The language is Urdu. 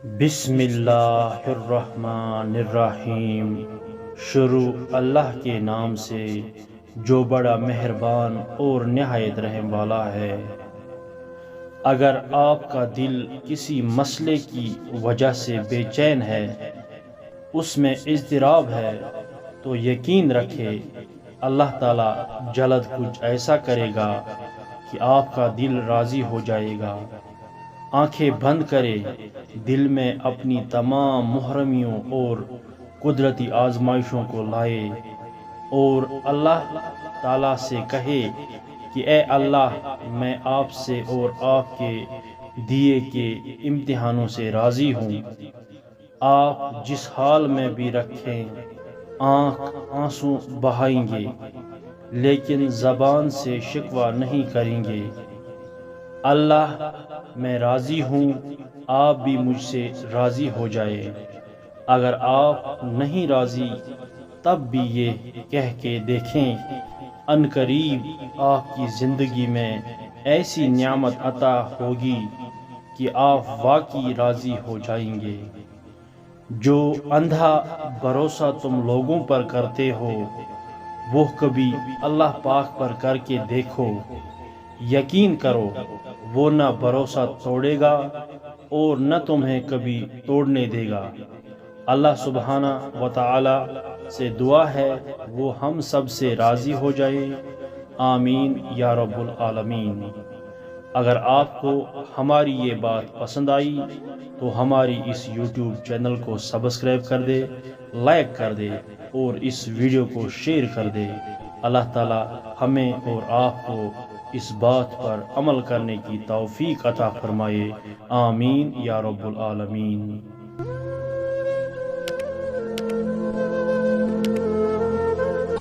بسم اللہ الرحمن الرحیم۔ شروع اللہ کے نام سے جو بڑا مہربان اور نہایت رحم والا ہے۔ اگر آپ کا دل کسی مسئلے کی وجہ سے بے چین ہے، اس میں اضطراب ہے، تو یقین رکھے اللہ تعالیٰ جلد کچھ ایسا کرے گا کہ آپ کا دل راضی ہو جائے گا۔ آنکھیں بند کرے، دل میں اپنی تمام محرمیوں اور قدرتی آزمائشوں کو لائے اور اللہ تعالیٰ سے کہے کہ اے اللہ، میں آپ سے اور آپ کے دیے کے امتحانوں سے راضی ہوں۔ آپ جس حال میں بھی رکھیں، آنسو بہائیں گے لیکن زبان سے شکوہ نہیں کریں گے۔ اللہ، میں راضی ہوں، آپ بھی مجھ سے راضی ہو جائے۔ اگر آپ نہیں راضی تب بھی یہ کہہ کے دیکھیں، عنقریب آپ کی زندگی میں ایسی نعمت عطا ہوگی کہ آپ واقعی راضی ہو جائیں گے۔ جو اندھا بھروسہ تم لوگوں پر کرتے ہو، وہ کبھی اللہ پاک پر کر کے دیکھو، یقین کرو وہ نہ بھروسہ توڑے گا اور نہ تمہیں کبھی توڑنے دے گا۔ اللہ سبحانہ و تعالی سے دعا ہے وہ ہم سب سے راضی ہو جائے، آمین یا رب العالمین۔ اگر آپ کو ہماری یہ بات پسند آئی تو ہماری اس یوٹیوب چینل کو سبسکرائب کر دے، لائک کر دے اور اس ویڈیو کو شیئر کر دے۔ اللہ تعالی ہمیں اور آپ کو اس بات پر عمل کرنے کی توفیق عطا فرمائے، آمین یا رب العالمین۔